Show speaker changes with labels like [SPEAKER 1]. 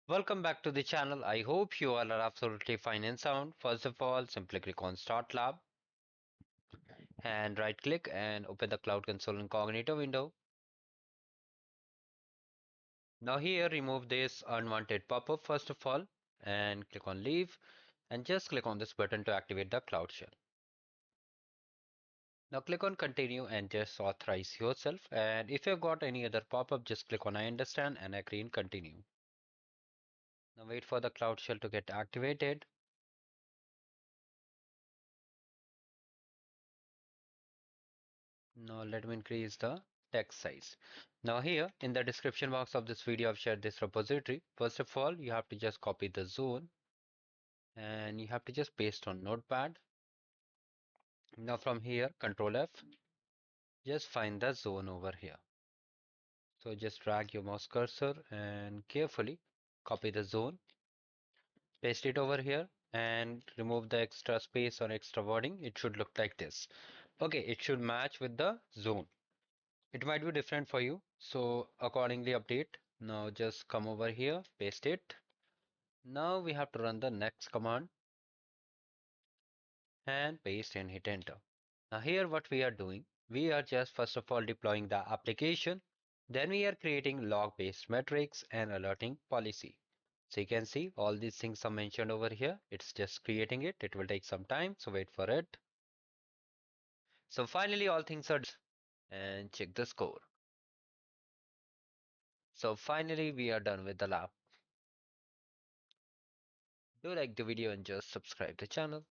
[SPEAKER 1] Welcome back to the channel. I hope you all are absolutely fine and sound. First of all, simply click on Start Lab and right click and open the Cloud Console Incognito window. Now here, remove this unwanted pop-up first of all and click on Leave and just click on this button to activate the Cloud Shell. Now click on Continue and just authorize yourself, and if you've got any other pop-up, just click on I understand and agree and continue. Now wait for the Cloud Shell to get activated. Now let me increase the text size. Now here in the description box of this video, I've shared this repository. First of all, you have to just copy the zone and you have to just paste on Notepad. Now from here, Control F, just find the zone over here. So just drag your mouse cursor and carefully copy the zone, paste it over here and remove the extra space or extra wording. It should look like this. Okay, it should match with the zone. It might be different for you, so accordingly update. Now just come over here, paste it. Now we have to run the next command and paste and hit enter. Now here what we are doing, we are just first of all deploying the application, then we are creating log-based metrics and alerting policy. So you can see all these things are mentioned over here. It's just creating it. It will take some time, so wait for it. So finally all things are done and check the score. So finally we are done with the lab. Do like the video and just subscribe the channel.